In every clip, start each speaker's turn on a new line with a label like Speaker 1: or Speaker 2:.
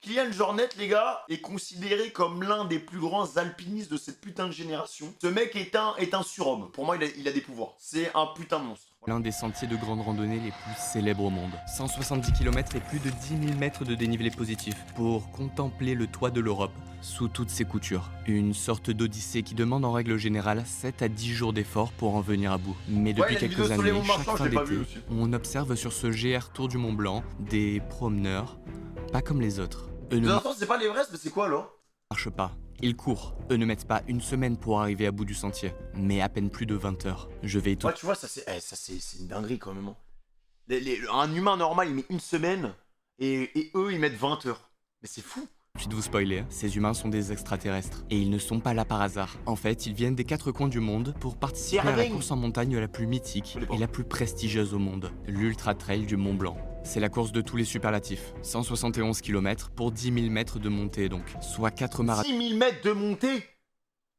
Speaker 1: Kylian Jornet, les gars, est considéré comme l'un des plus grands alpinistes de cette putain de génération. Ce mec est un surhomme. Pour moi, il a des pouvoirs. C'est un putain de monstre.
Speaker 2: L'un des sentiers de grande randonnée les plus célèbres au monde. 170 km et plus de 10 000 mètres de dénivelé positif pour contempler le toit de l'Europe sous toutes ses coutures. Une sorte d'odyssée qui demande en règle générale 7 à 10 jours d'effort pour en venir à bout. Mais depuis quelques années, chaque fin d'été, on observe sur ce GR Tour du Mont Blanc des promeneurs, pas comme les autres. Eux ne
Speaker 1: c'est pas l'Everest, mais c'est quoi alors?
Speaker 2: marchent pas. Ils courent. Eux ne mettent pas une semaine pour arriver à bout du sentier, mais à peine plus de 20 heures. Je vais tout.
Speaker 1: Ouais, tu vois, ça c'est une dinguerie quand même. Un humain normal, il met une semaine, et eux, ils mettent 20 heures. Mais c'est fou.
Speaker 2: Ensuite vous spoiler, ces humains sont des extraterrestres. Et ils ne sont pas là par hasard. En fait, ils viennent des 4 coins du monde pour participer à la course en montagne la plus mythique et la plus prestigieuse au monde, l'Ultra Trail du Mont Blanc. C'est la course de tous les superlatifs. 171 km pour 10 000 mètres de montée donc, soit 4 marathons
Speaker 1: 10 000 mètres de montée.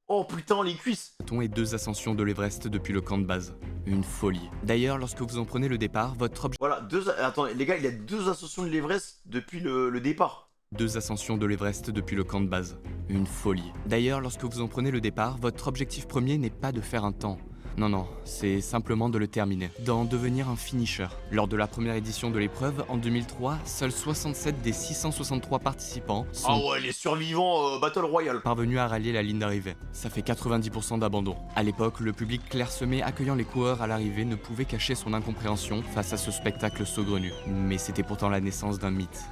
Speaker 1: Oh putain, les cuisses.
Speaker 2: et 2 ascensions de l'Everest depuis le camp de base. Une folie. D'ailleurs, lorsque vous en prenez le départ, votre objectif...
Speaker 1: Voilà, attendez, les gars, il y a 2 ascensions de l'Everest depuis le départ.
Speaker 2: 2 ascensions de l'Everest depuis le camp de base. Une folie. D'ailleurs, lorsque vous en prenez le départ, votre objectif premier n'est pas de faire un temps. Non, c'est simplement de le terminer, d'en devenir un finisher. Lors de la première édition de l'épreuve, en 2003, seuls 67 des 663 participants sont
Speaker 1: Ah ouais, les survivants Battle Royale.
Speaker 2: parvenus à rallier la ligne d'arrivée. Ça fait 90% d'abandon. À l'époque, le public clairsemé accueillant les coureurs à l'arrivée ne pouvait cacher son incompréhension face à ce spectacle saugrenu. Mais c'était pourtant la naissance d'un mythe.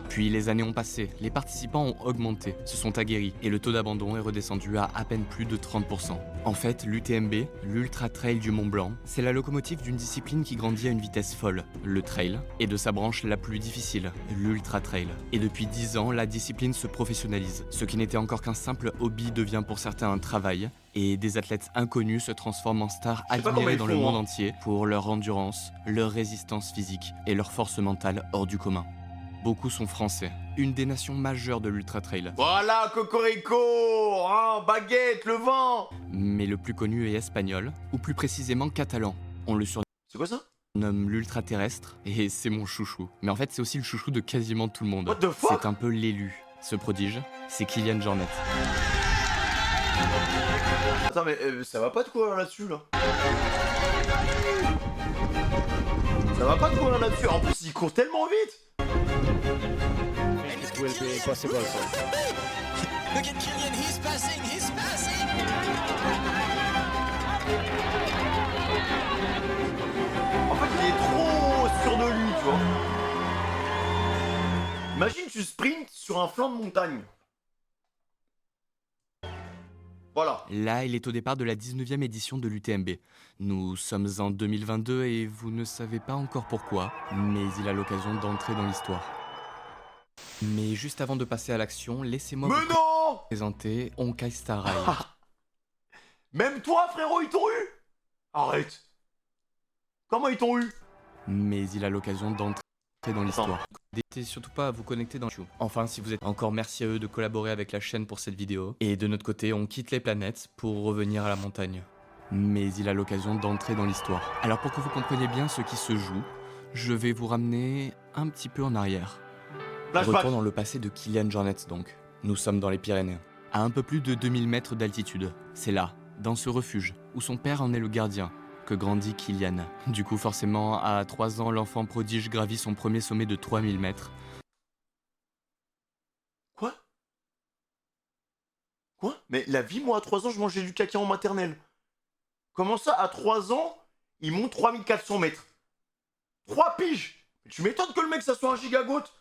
Speaker 2: Puis les années ont passé, les participants ont augmenté, se sont aguerris et le taux d'abandon est redescendu à peine plus de 30%. En fait, l'UTMB, l'Ultra Trail du Mont Blanc, c'est la locomotive d'une discipline qui grandit à une vitesse folle, le trail, et de sa branche la plus difficile, l'Ultra Trail. Et depuis 10 ans, la discipline se professionnalise. Ce qui n'était encore qu'un simple hobby devient pour certains un travail, et des athlètes inconnus se transforment en stars admirées dans le monde entier pour leur endurance, leur résistance physique et leur force mentale hors du commun. Beaucoup sont français, une des nations majeures de l'Ultra Trail.
Speaker 1: Voilà, Cocorico, hein, baguette, le vent.
Speaker 2: Mais le plus connu est espagnol, ou plus précisément catalan. On le
Speaker 1: C'est quoi ça?
Speaker 2: surnomme l'Ultra Terrestre, et c'est mon chouchou. Mais en fait, c'est aussi le chouchou de quasiment tout le monde.
Speaker 1: What the fuck?
Speaker 2: C'est un peu l'élu. Ce prodige, c'est Kylian Jornet.
Speaker 1: Attends, mais ça va pas de courir là-dessus, là. Ça va pas de courir là-dessus. En plus, il court tellement vite.
Speaker 3: It will be impossible.
Speaker 4: Look at Kylian, he's passing, he's passing!
Speaker 1: En fait, il est trop sûr de lui, tu vois. Imagine, tu sprints sur un flanc de montagne. Voilà.
Speaker 2: Là, il est au départ de la 19e édition de l'UTMB. Nous sommes en 2022 et vous ne savez pas encore pourquoi, mais il a l'occasion d'entrer dans l'histoire. Mais juste avant de passer à l'action, laissez-moi
Speaker 1: Mais
Speaker 2: vous
Speaker 1: non.
Speaker 2: présenter Honkai Star Rail.
Speaker 1: Même toi, frérot, ils t'ont eu. Arrête. Comment ils t'ont eu?
Speaker 2: Mais il a l'occasion d'entrer dans l'histoire. N'hésitez surtout pas à vous connecter dans le show. Enfin, si vous êtes encore, merci à eux de collaborer avec la chaîne pour cette vidéo. Et de notre côté, on quitte les planètes pour revenir à la montagne. Mais il a l'occasion d'entrer dans l'histoire. Alors pour que vous compreniez bien ce qui se joue, je vais vous ramener un petit peu en arrière. Retour dans le passé de Kylian Jornet donc. Nous sommes dans les Pyrénées. À un peu plus de 2000 mètres d'altitude. C'est là, dans ce refuge, où son père en est le gardien, que grandit Kylian. Du coup, forcément, à 3 ans, l'enfant prodige gravit son premier sommet de 3000 mètres.
Speaker 1: Quoi? Mais la vie, moi, à 3 ans, je mangeais du caca en maternelle. Comment ça, à 3 ans, il monte 3400 mètres? 3 piges. Tu m'étonnes que le mec, ça soit un gigagote.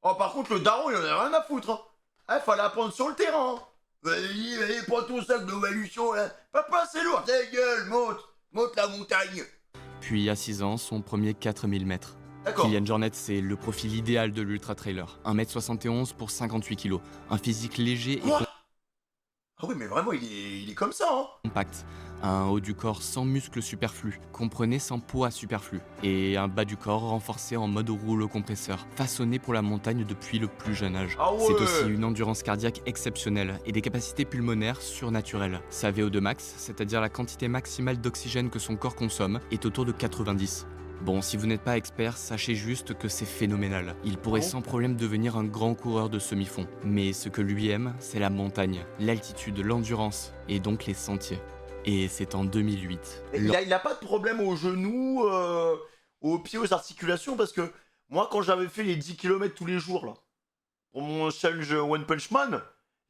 Speaker 1: Oh, par contre, le daron, il en a rien à foutre. Hein. Fallait apprendre sur le terrain. Hein. Vas-y, prends ton sac d'évaluation, là. Papa, c'est lourd. Ta gueule, monte la montagne.
Speaker 2: Puis, à 6 ans, son premier 4000 mètres.
Speaker 1: D'accord.
Speaker 2: Kylian Jornet, c'est le profil idéal de l'ultra-trailer. 1m71 pour 58 kg. Un physique léger et
Speaker 1: Quoi? Ah oui, mais vraiment, il est comme ça, hein.
Speaker 2: compact. Un haut du corps sans muscles superflus, comprenez sans poids superflu. Et un bas du corps renforcé en mode rouleau compresseur, façonné pour la montagne depuis le plus jeune âge.
Speaker 1: Ah ouais.
Speaker 2: C'est aussi une endurance cardiaque exceptionnelle et des capacités pulmonaires surnaturelles. Sa VO2 max, c'est-à-dire la quantité maximale d'oxygène que son corps consomme, est autour de 90. Bon, si vous n'êtes pas expert, sachez juste que c'est phénoménal. Il pourrait
Speaker 1: Ah bon
Speaker 2: sans problème devenir un grand coureur de semi-fond. Mais ce que lui aime, c'est la montagne, l'altitude, l'endurance, et donc les sentiers. Et c'est en 2008.
Speaker 1: Il a pas de problème aux genoux, aux pieds, aux articulations, parce que moi, quand j'avais fait les 10 km tous les jours, là, pour mon challenge One Punch Man,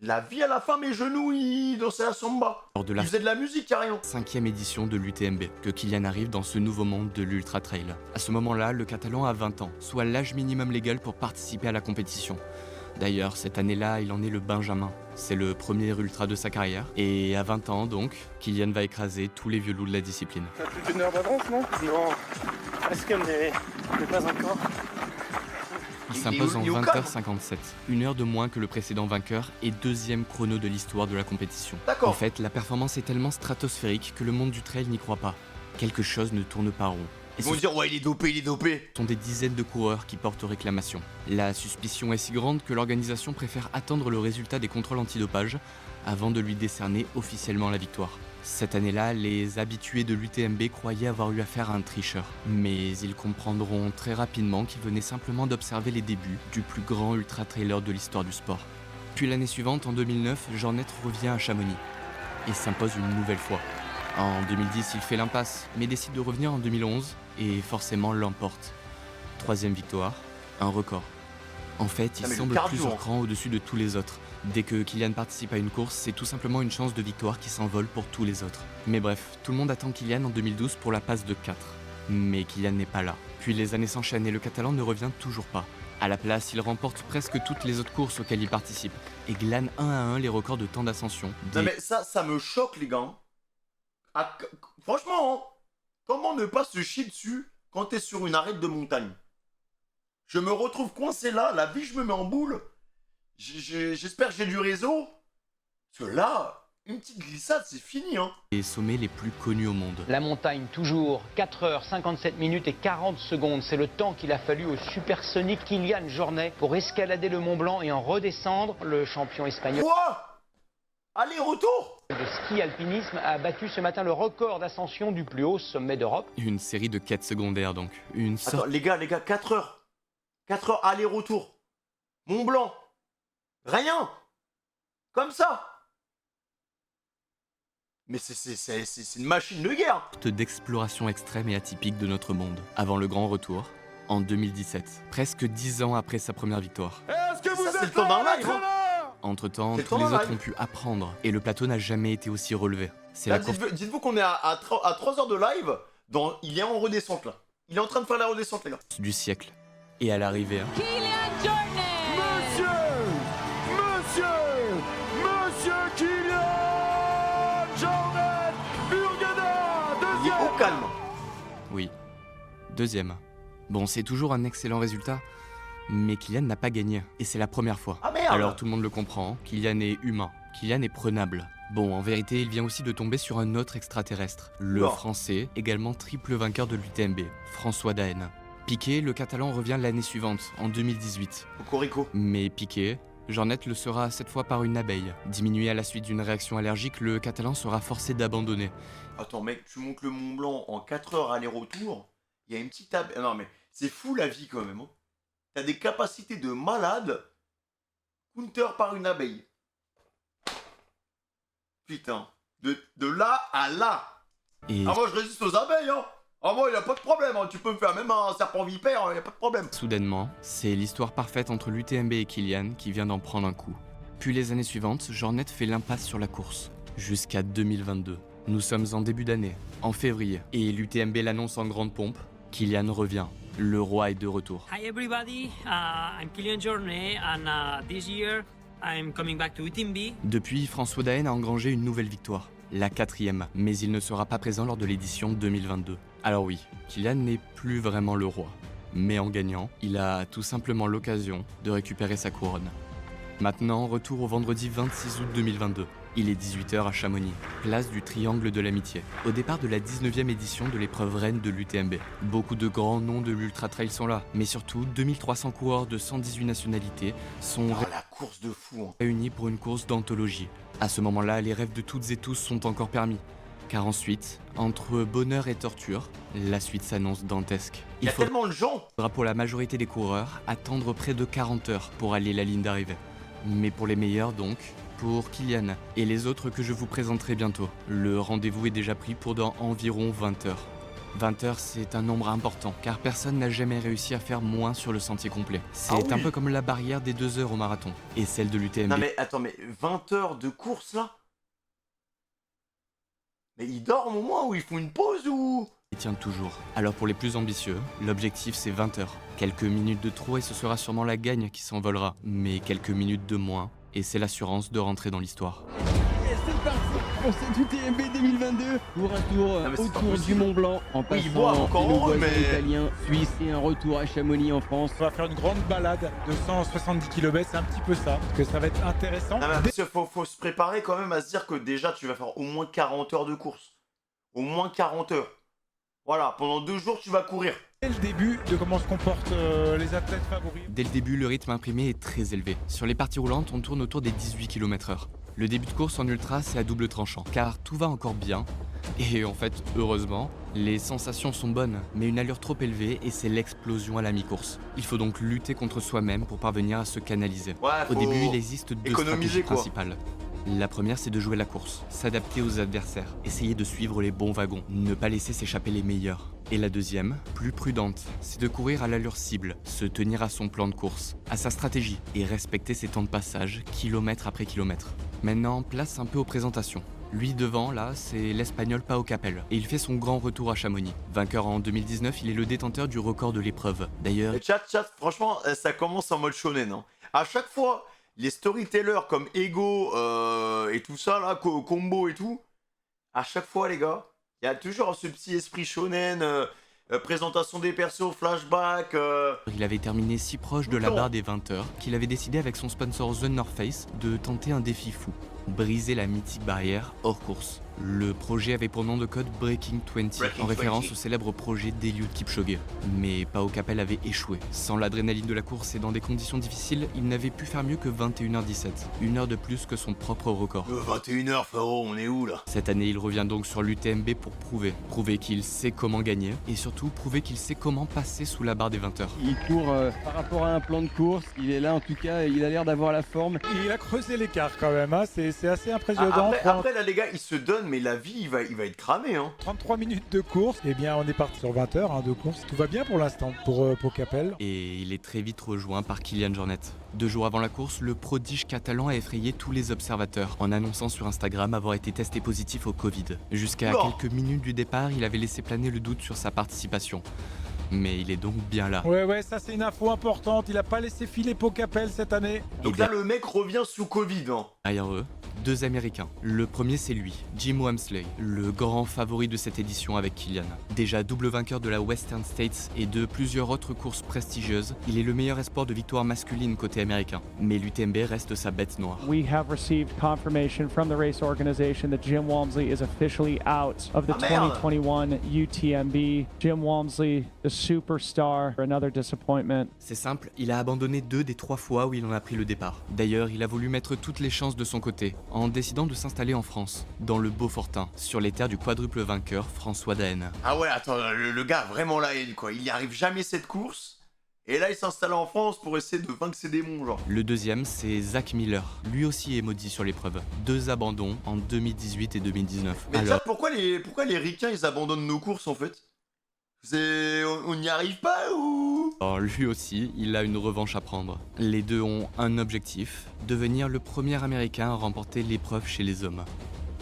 Speaker 1: la vie à la fin, mes genoux, ils dansaient la samba.
Speaker 2: Lors de
Speaker 1: Ils
Speaker 2: la
Speaker 1: faisaient de la musique, carrément.
Speaker 2: 5e édition de l'UTMB, que Kylian arrive dans ce nouveau monde de l'Ultra Trail. À ce moment-là, le Catalan a 20 ans, soit l'âge minimum légal pour participer à la compétition. D'ailleurs, cette année-là, il en est le Benjamin. C'est le premier ultra de sa carrière. Et à 20 ans, donc, Kylian va écraser tous les vieux loups de la discipline.
Speaker 3: T'as plus d'une heure d'avance, non? Non. Est-ce que mais pas encore?
Speaker 2: Il s'impose en
Speaker 1: il est au calme.
Speaker 2: 20h57, une heure de moins que le précédent vainqueur et deuxième chrono de l'histoire de la compétition.
Speaker 1: D'accord.
Speaker 2: En fait, la performance est tellement stratosphérique que le monde du trail n'y croit pas. Quelque chose ne tourne pas rond. Et
Speaker 1: Ils vont
Speaker 2: ce
Speaker 1: dire, ouais, il est dopé, il est dopé.
Speaker 2: sont des dizaines de coureurs qui portent réclamation. La suspicion est si grande que l'organisation préfère attendre le résultat des contrôles antidopage avant de lui décerner officiellement la victoire. Cette année-là, les habitués de l'UTMB croyaient avoir eu affaire à un tricheur. Mais ils comprendront très rapidement qu'il venait simplement d'observer les débuts du plus grand ultra-trailer de l'histoire du sport. Puis l'année suivante, en 2009, Jornet revient à Chamonix et s'impose une nouvelle fois. En 2010, il fait l'impasse, mais décide de revenir en 2011 et forcément l'emporte. 3e victoire, un record. En fait, il
Speaker 1: Ah, mais le
Speaker 2: semble
Speaker 1: cardio,
Speaker 2: plusieurs
Speaker 1: hein.
Speaker 2: crans au-dessus de tous les autres. Dès que Kylian participe à une course, c'est tout simplement une chance de victoire qui s'envole pour tous les autres. Mais bref, tout le monde attend Kylian en 2012 pour la passe de 4. Mais Kylian n'est pas là. Puis les années s'enchaînent et le Catalan ne revient toujours pas. À la place, il remporte presque toutes les autres courses auxquelles il participe et glane un à un les records de temps d'ascension.
Speaker 1: Non, mais ça me choque, les gars. Ah, franchement, hein, comment ne pas se chier dessus quand t'es sur une arête de montagne? Je me retrouve coincé là, la vie, je me mets en boule. J'espère que j'ai du réseau. Parce que là, une petite glissade, c'est fini, hein.
Speaker 2: Les sommets les plus connus au monde.
Speaker 5: La montagne, toujours 4 heures, 57 minutes et 40 secondes. C'est le temps qu'il a fallu au supersonique Kylian Jornet pour escalader le Mont Blanc et en redescendre. Le champion espagnol
Speaker 1: Quoi? Aller-retour?
Speaker 5: de ski alpinisme a battu ce matin le record d'ascension du plus haut sommet d'Europe.
Speaker 2: Une série de quêtes secondaires donc. Une
Speaker 1: Attends,
Speaker 2: sorte
Speaker 1: les gars, 4 heures. 4 heures aller-retour. Mont Blanc. Rien. Comme ça. Mais c'est une machine de guerre.
Speaker 2: d'exploration extrême et atypique de notre monde. Avant le grand retour, en 2017, presque 10 ans après sa première victoire.
Speaker 3: Est-ce que
Speaker 1: Ça, c'est le temps d'un live, hein.
Speaker 2: Entre-temps,
Speaker 1: C'est le
Speaker 2: tous
Speaker 1: temps
Speaker 2: les
Speaker 1: d'un
Speaker 2: autres
Speaker 1: live.
Speaker 2: ont pu apprendre et le plateau n'a jamais été aussi relevé. C'est
Speaker 1: Là,
Speaker 2: la course
Speaker 1: dites-vous qu'on est à 3 heures de live. Il est en redescente, là. Il est en train de faire la redescente, les gars.
Speaker 2: du siècle. Et à l'arrivée, hein,
Speaker 3: Monsieur Kylian Jornet Burgada,
Speaker 1: Il est au calme.
Speaker 2: oui, deuxième. Bon, c'est toujours un excellent résultat, mais Kylian n'a pas gagné, et c'est la première fois.
Speaker 1: Ah merde.
Speaker 2: Alors tout le monde le comprend, Kylian est humain, Kylian est prenable. Bon, en vérité, il vient aussi de tomber sur un autre extraterrestre, le
Speaker 1: Oula.
Speaker 2: français, également triple vainqueur de l'UTMB, François Daen. Piqué, le catalan revient l'année suivante, en 2018.
Speaker 1: Cocorico.
Speaker 2: Mais Piqué, Jornet le sera cette fois par une abeille. Diminué à la suite d'une réaction allergique, le catalan sera forcé d'abandonner.
Speaker 1: Attends, mec, tu montes le Mont Blanc en 4 heures aller-retour. Il y a une petite abeille. Non, mais c'est fou la vie quand même. Hein. T'as des capacités de malade. Counter par une abeille. Putain. De là à là.
Speaker 2: Et
Speaker 1: Ah, moi je résiste aux abeilles, hein. Ah, moi, il a pas de problème. Hein. Tu peux me faire même un serpent vipère, il a pas de problème.
Speaker 2: soudainement, c'est l'histoire parfaite entre l'UTMB et Kylian qui vient d'en prendre un coup. Puis les années suivantes, Jornet fait l'impasse sur la course, jusqu'à 2022. Nous sommes en début d'année, en février, et l'UTMB l'annonce en grande pompe. Kylian revient, le roi est de retour.
Speaker 6: Hi everybody, I'm Kylian Jornet and this year I'm coming back to UTMB.
Speaker 2: Depuis, François Daen a engrangé une nouvelle victoire, la 4e, mais il ne sera pas présent lors de l'édition 2022. Alors oui, Kylian n'est plus vraiment le roi, mais en gagnant, il a tout simplement l'occasion de récupérer sa couronne. Maintenant, retour au vendredi 26 août 2022. Il est 18h à Chamonix, place du Triangle de l'Amitié, au départ de la 19e édition de l'épreuve reine de l'UTMB. Beaucoup de grands noms de l'Ultra Trail sont là, mais surtout 2300 coureurs de 118 nationalités sont
Speaker 1: Oh, la course de fou. Hein.
Speaker 2: réunis pour une course d'anthologie. À ce moment-là, les rêves de toutes et tous sont encore permis, Car ensuite, entre bonheur et torture, la suite s'annonce dantesque.
Speaker 1: Il y a tellement de gens.
Speaker 2: Faudra pour la majorité des coureurs attendre près de 40 heures pour aller la ligne d'arrivée. Mais pour les meilleurs donc, pour Kylian et les autres que je vous présenterai bientôt, le rendez-vous est déjà pris pour dans environ 20 heures. 20 heures, c'est un nombre important, car personne n'a jamais réussi à faire moins sur le sentier complet. C'est un peu comme la barrière des 2 heures au marathon, et celle de l'UTMB.
Speaker 1: Non mais attends, mais 20 heures de course là? Mais ils dorment au moins ou ils font une pause ou...
Speaker 2: Il tient toujours. Alors pour les plus ambitieux, l'objectif c'est 20 heures. Quelques minutes de trop et ce sera sûrement la gagne qui s'envolera, mais quelques minutes de moins, et c'est l'assurance de rentrer dans l'histoire.
Speaker 7: Et c'est parti pour cette UTMB 2022 pour un tour autour du Mont Blanc en
Speaker 1: Oui, ils boivent
Speaker 7: passant
Speaker 1: encore
Speaker 7: nos
Speaker 1: heureux,
Speaker 7: voisins
Speaker 1: mais...
Speaker 7: italiens, suisses et un retour à Chamonix en France.
Speaker 8: On va faire une grande balade de 170 km, c'est un petit peu ça, parce que ça va être intéressant.
Speaker 1: Non mais parce qu'il faut se préparer quand même à se dire que déjà tu vas faire au moins 40 heures de course. Au moins 40 heures. Voilà, pendant 2 jours tu vas courir.
Speaker 8: Dès le début de comment se comportent les athlètes favoris.
Speaker 2: Dès le début, le rythme imprimé est très élevé. Sur les parties roulantes, on tourne autour des 18 km/h. Le début de course en ultra, c'est à double tranchant, car tout va encore bien. Et en fait, heureusement, les sensations sont bonnes, mais une allure trop élevée et c'est l'explosion à la mi-course. Il faut donc lutter contre soi-même pour parvenir à se canaliser.
Speaker 1: Ouais,
Speaker 2: Au
Speaker 1: faut
Speaker 2: début, il existe 2
Speaker 1: économiser,
Speaker 2: stratégies
Speaker 1: quoi.
Speaker 2: principales. La première, c'est de jouer la course, s'adapter aux adversaires, essayer de suivre les bons wagons, ne pas laisser s'échapper les meilleurs. Et la deuxième, plus prudente, c'est de courir à l'allure cible, se tenir à son plan de course, à sa stratégie et respecter ses temps de passage, kilomètre après kilomètre. Maintenant, place un peu aux présentations. Lui devant, là, c'est l'Espagnol Pau Capel, et il fait son grand retour à Chamonix. Vainqueur en 2019, il est le détenteur du record de l'épreuve. D'ailleurs,
Speaker 1: Et chat, franchement, ça commence en mode shonen. Hein. À chaque fois, les storytellers comme Ego et tout ça, là, Combo et tout, à chaque fois, les gars, il y a toujours ce petit esprit shonen, présentation des persos, flashback.
Speaker 2: il avait terminé si proche de la barre des 20 heures qu'il avait décidé avec son sponsor The North Face de tenter un défi fou. Briser la mythique barrière hors course. Le projet avait pour nom de code Breaking 20, en référence au célèbre projet d'Eliud Kipchoge. Mais Pau Capel avait échoué. Sans l'adrénaline de la course et dans des conditions difficiles, il n'avait pu faire mieux que 21h17, 1 heure de plus que son propre record.
Speaker 1: 21h, frérot, on est où là?
Speaker 2: Cette année, il revient donc sur l'UTMB pour prouver qu'il sait comment gagner et surtout prouver qu'il sait comment passer sous la barre des 20 heures.
Speaker 7: Il court par rapport à un plan de course, il est là en tout cas, il a l'air d'avoir la forme.
Speaker 8: Il a creusé l'écart quand même, hein. C'est assez impressionnant.
Speaker 1: Après là, les gars, il se donne, mais la vie, il va être cramé. Hein.
Speaker 8: 33 minutes de course, et bien on est parti sur 20 heures hein, de course. Tout va bien pour l'instant pour Capel.
Speaker 2: Et il est très vite rejoint par Kylian Jornet. 2 jours avant la course, le prodige catalan a effrayé tous les observateurs en annonçant sur Instagram avoir été testé positif au Covid. Jusqu'à quelques minutes du départ, il avait laissé planer le doute sur sa participation. Mais il est donc bien là.
Speaker 8: Ouais, ça c'est une info importante. Il a pas laissé filer Pau Capel cette année.
Speaker 1: Donc là, le mec revient sous Covid. Hein.
Speaker 2: Derrière eux, 2 Américains. Le premier, c'est lui, Jim Wamsley, le grand favori de cette édition avec Kylian. Déjà double vainqueur de la Western States et de plusieurs autres courses prestigieuses, il est le meilleur espoir de victoire masculine côté américain. Mais l'UTMB reste sa bête noire.
Speaker 9: We have received confirmation from the race organization that Jim Walmsley is officially out of the 2021 UTMB. Jim Walmsley, the superstar, another disappointment.
Speaker 2: C'est simple, il a abandonné 2 des 3 fois où il en a pris le départ. D'ailleurs, il a voulu mettre toutes les chances de son côté, en décidant de s'installer en France, dans le Beaufortin, sur les terres du quadruple vainqueur François Daen.
Speaker 1: Ah ouais, attends, le gars, vraiment la haine, quoi. Il n'y arrive jamais cette course. Et là, il s'installe en France pour essayer de vaincre ses démons, genre.
Speaker 2: Le deuxième, c'est Zach Miller. Lui aussi est maudit sur l'épreuve. 2 abandons en 2018 et 2019.
Speaker 1: Mais
Speaker 2: Alors,
Speaker 1: ça, pourquoi les ricains, ils abandonnent nos courses, en fait? On n'y arrive pas ou...
Speaker 2: alors, lui aussi, il a une revanche à prendre. Les deux ont un objectif, devenir le premier américain à remporter l'épreuve chez les hommes.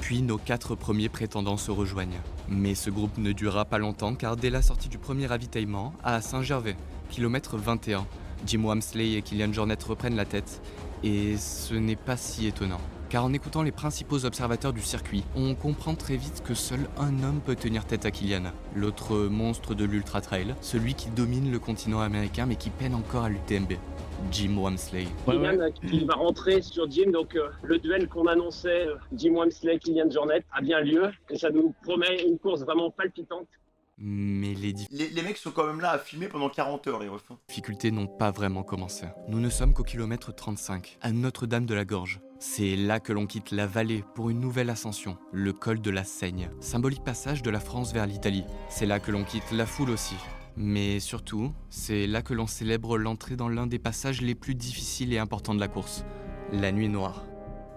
Speaker 2: Puis nos 4 premiers prétendants se rejoignent. Mais ce groupe ne durera pas longtemps car dès la sortie du premier ravitaillement, à Saint-Gervais, kilomètre 21, Jim Wamsley et Kylian Jornet reprennent la tête. Et ce n'est pas si étonnant. Car en écoutant les principaux observateurs du circuit, on comprend très vite que seul un homme peut tenir tête à Kylian, l'autre monstre de l'Ultra Trail, celui qui domine le continent américain mais qui peine encore à l'UTMB, Jim Wamsley.
Speaker 10: Kylian qui va rentrer sur Jim, donc le duel qu'on annonçait, Jim Wamsley, Kylian Jornet, a bien lieu et ça nous promet une course vraiment palpitante.
Speaker 2: Mais les
Speaker 1: mecs sont quand même là à filmer pendant 40 heures, les refs.
Speaker 2: difficultés n'ont pas vraiment commencé. Nous ne sommes qu'au kilomètre 35, à Notre-Dame de la Gorge. C'est là que l'on quitte la vallée pour une nouvelle ascension, le col de la Seigne, symbolique passage de la France vers l'Italie. C'est là que l'on quitte la foule aussi. Mais surtout, c'est là que l'on célèbre l'entrée dans l'un des passages les plus difficiles et importants de la course, la nuit noire.